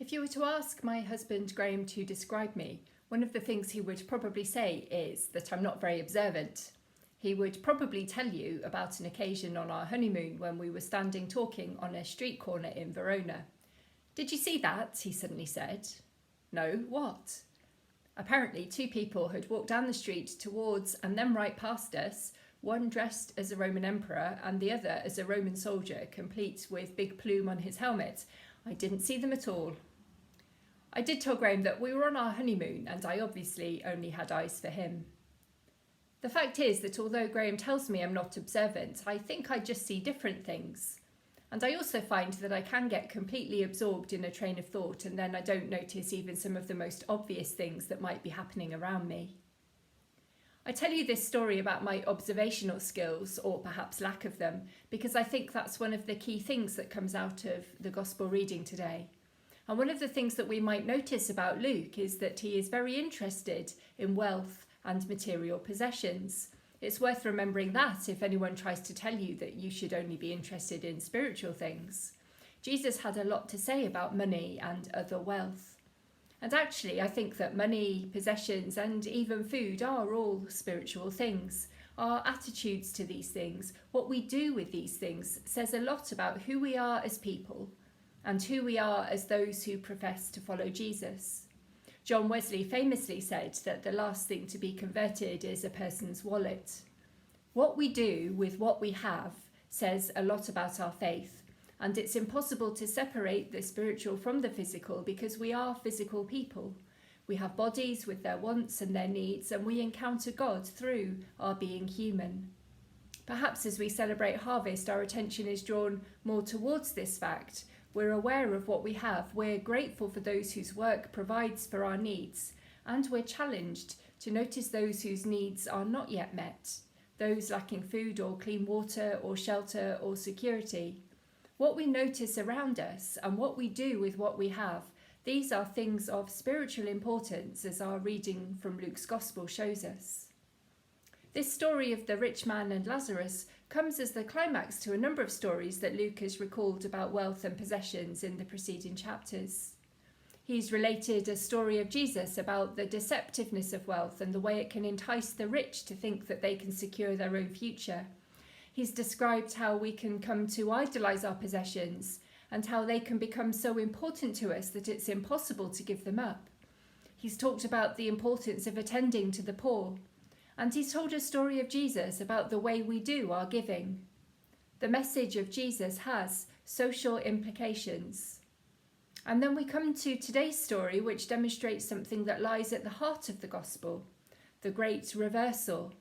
If you were to ask my husband Graham to describe me, one of the things he would probably say is that I'm not very observant. He would probably tell you about an occasion on our honeymoon when we were standing talking on a street corner in Verona. "Did you see that?" he suddenly said. "No, what?" Apparently, two people had walked down the street towards and then right past us, one dressed as a Roman emperor and the other as a Roman soldier, complete with big plume on his helmet. I didn't see them at all. I did tell Graham that we were on our honeymoon and I obviously only had eyes for him. The fact is that although Graham tells me I'm not observant, I think I just see different things. And I also find that I can get completely absorbed in a train of thought and then I don't notice even some of the most obvious things that might be happening around me. I tell you this story about my observational skills, or perhaps lack of them, because I think that's one of the key things that comes out of the Gospel reading today. And one of the things that we might notice about Luke is that he is very interested in wealth and material possessions. It's worth remembering that if anyone tries to tell you that you should only be interested in spiritual things. Jesus had a lot to say about money and other wealth. And actually, I think that money, possessions, and even food are all spiritual things. Our attitudes to these things, what we do with these things, says a lot about who we are as people and who we are as those who profess to follow Jesus. John Wesley famously said that the last thing to be converted is a person's wallet. What we do with what we have says a lot about our faith, and it's impossible to separate the spiritual from the physical because we are physical people. We have bodies with their wants and their needs, and we encounter God through our being human. Perhaps as we celebrate harvest, our attention is drawn more towards this fact. We're aware of what we have, we're grateful for those whose work provides for our needs, and we're challenged to notice those whose needs are not yet met, those lacking food or clean water or shelter or security. What we notice around us and what we do with what we have, these are things of spiritual importance, as our reading from Luke's Gospel shows us. This story of the rich man and Lazarus comes as the climax to a number of stories that Luke has recalled about wealth and possessions in the preceding chapters. He's related a story of Jesus about the deceptiveness of wealth and the way it can entice the rich to think that they can secure their own future. He's described how we can come to idolize our possessions and how they can become so important to us that it's impossible to give them up. He's talked about the importance of attending to the poor. And he's told a story of Jesus about the way we do our giving. The message of Jesus has social implications. And then we come to today's story, which demonstrates something that lies at the heart of the gospel, the great reversal.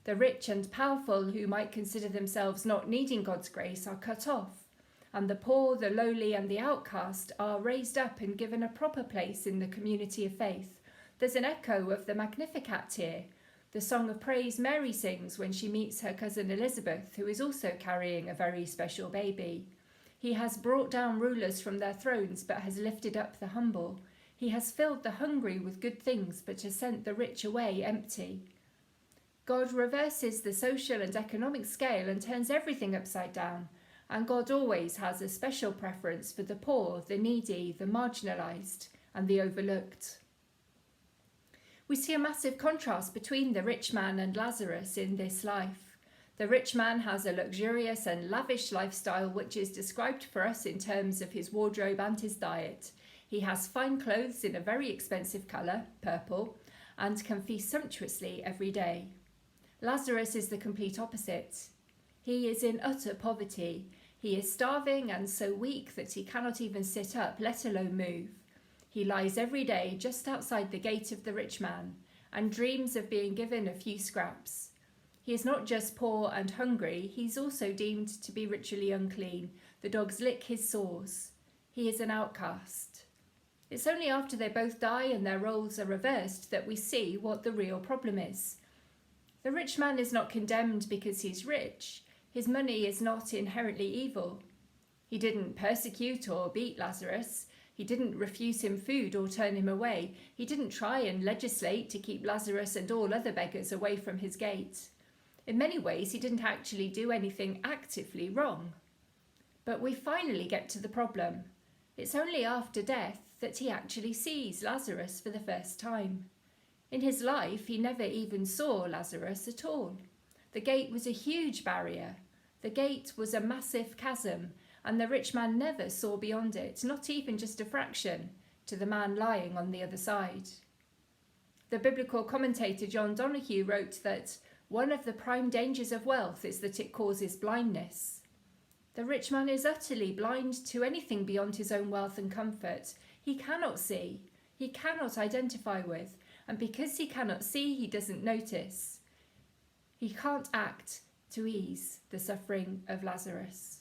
The rich and powerful who might consider themselves not needing God's grace are cut off, and the poor, the lowly, and the outcast are raised up and given a proper place in the community of faith. There's an echo of the Magnificat here, the song of praise Mary sings when she meets her cousin Elizabeth, who is also carrying a very special baby. He has brought down rulers from their thrones, but has lifted up the humble. He has filled the hungry with good things, but has sent the rich away empty. God reverses the social and economic scale and turns everything upside down. And God always has a special preference for the poor, the needy, the marginalised, and the overlooked. We see a massive contrast between the rich man and Lazarus in this life. The rich man has a luxurious and lavish lifestyle which is described for us in terms of his wardrobe and his diet. He has fine clothes in a very expensive colour, purple, and can feast sumptuously every day. Lazarus is the complete opposite. He is in utter poverty. He is starving and so weak that he cannot even sit up, let alone move. He lies every day just outside the gate of the rich man and dreams of being given a few scraps. He is not just poor and hungry, he's also deemed to be ritually unclean. The dogs lick his sores. He is an outcast. It's only after they both die and their roles are reversed that we see what the real problem is. The rich man is not condemned because he's rich. His money is not inherently evil. He didn't persecute or beat Lazarus. He didn't refuse him food or turn him away. He didn't try and legislate to keep Lazarus and all other beggars away from his gate. In many ways, he didn't actually do anything actively wrong. But we finally get to the problem. It's only after death that he actually sees Lazarus for the first time. In his life, he never even saw Lazarus at all. The gate was a huge barrier. The gate was a massive chasm, and the rich man never saw beyond it, not even just a fraction, to the man lying on the other side. The biblical commentator John Donahue wrote that one of the prime dangers of wealth is that it causes blindness. The rich man is utterly blind to anything beyond his own wealth and comfort. He cannot see, he cannot identify with, and because he cannot see, he doesn't notice. He can't act to ease the suffering of Lazarus.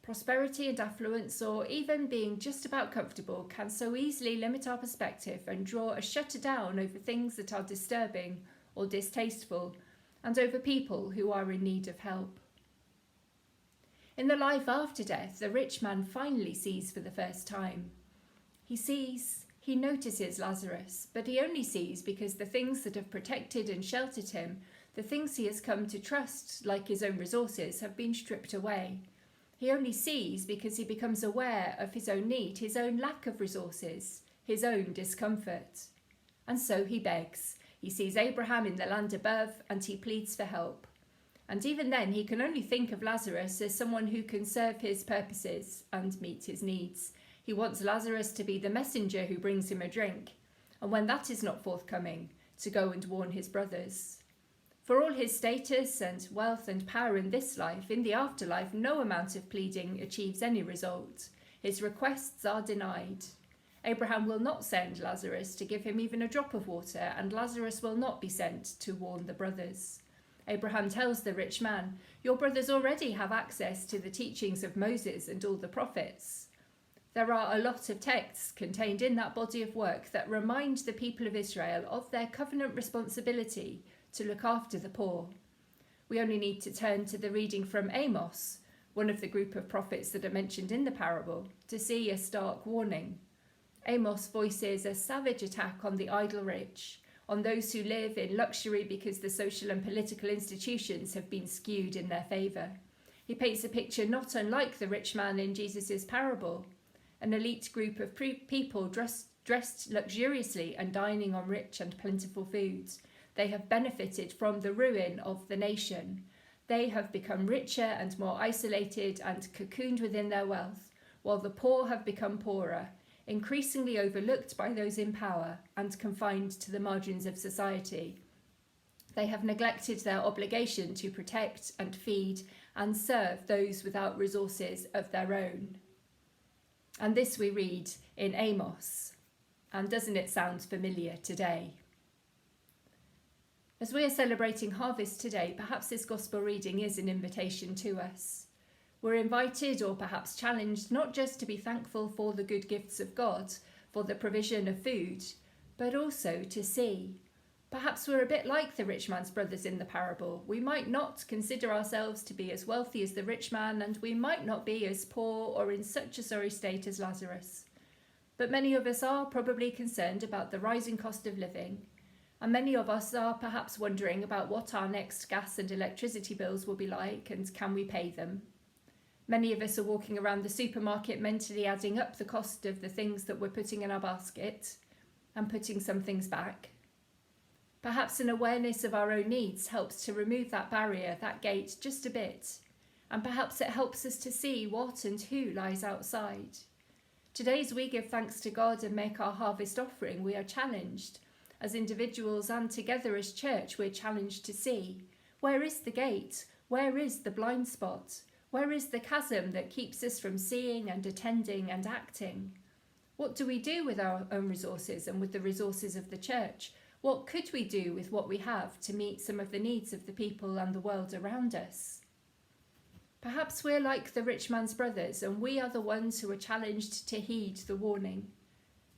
Prosperity and affluence, or even being just about comfortable, can so easily limit our perspective and draw a shutter down over things that are disturbing or distasteful, and over people who are in need of help. In the life after death, the rich man finally sees for the first time. He notices Lazarus, but he only sees because the things that have protected and sheltered him, the things he has come to trust, like his own resources, have been stripped away. He only sees because he becomes aware of his own need, his own lack of resources, his own discomfort. And so he begs. He sees Abraham in the land above, and he pleads for help. And even then, he can only think of Lazarus as someone who can serve his purposes and meet his needs. He wants Lazarus to be the messenger who brings him a drink, and when that is not forthcoming, to go and warn his brothers. For all his status and wealth and power in this life, in the afterlife, no amount of pleading achieves any result. His requests are denied. Abraham will not send Lazarus to give him even a drop of water, and Lazarus will not be sent to warn the brothers. Abraham tells the rich man, "Your brothers already have access to the teachings of Moses and all the prophets." There are a lot of texts contained in that body of work that remind the people of Israel of their covenant responsibility to look after the poor. We only need to turn to the reading from Amos, one of the group of prophets that are mentioned in the parable, to see a stark warning. Amos voices a savage attack on the idle rich, on those who live in luxury because the social and political institutions have been skewed in their favour. He paints a picture not unlike the rich man in Jesus' parable, an elite group of people dressed luxuriously and dining on rich and plentiful foods. They have benefited from the ruin of the nation. They have become richer and more isolated and cocooned within their wealth, while the poor have become poorer, increasingly overlooked by those in power and confined to the margins of society. They have neglected their obligation to protect and feed and serve those without resources of their own. And this we read in Amos. And doesn't it sound familiar today? As we are celebrating harvest today, perhaps this gospel reading is an invitation to us. We're invited, or perhaps challenged, not just to be thankful for the good gifts of God, for the provision of food, but also to see. Perhaps we're a bit like the rich man's brothers in the parable. We might not consider ourselves to be as wealthy as the rich man, and we might not be as poor or in such a sorry state as Lazarus. But many of us are probably concerned about the rising cost of living, and many of us are perhaps wondering about what our next gas and electricity bills will be like, and can we pay them? Many of us are walking around the supermarket mentally adding up the cost of the things that we're putting in our basket and putting some things back. Perhaps an awareness of our own needs helps to remove that barrier, that gate, just a bit. And perhaps it helps us to see what and who lies outside. Today, as we give thanks to God and make our harvest offering, we are challenged. As individuals and together as church, we're challenged to see, where is the gate? Where is the blind spot? Where is the chasm that keeps us from seeing and attending and acting? What do we do with our own resources and with the resources of the church? What could we do with what we have to meet some of the needs of the people and the world around us? Perhaps we're like the rich man's brothers, and we are the ones who are challenged to heed the warning.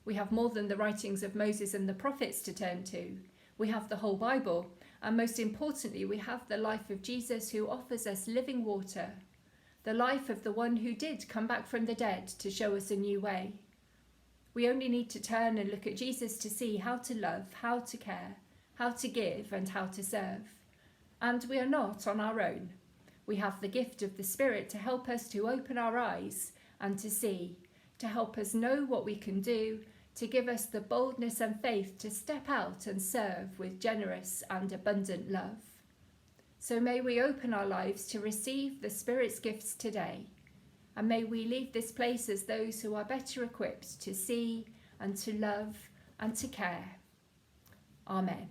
We have more than the writings of Moses and the prophets to turn to. We have the whole Bible, and most importantly, we have the life of Jesus, who offers us living water, the life of the one who did come back from the dead to show us a new way. We only need to turn and look at Jesus to see how to love, how to care, how to give, and how to serve. And we are not on our own. We have the gift of the Spirit to help us to open our eyes and to see to help us know what we can do, to give us the boldness and faith to step out and serve with generous and abundant love. So may we open our lives to receive the Spirit's gifts today, and may we leave this place as those who are better equipped to see and to love and to care. Amen.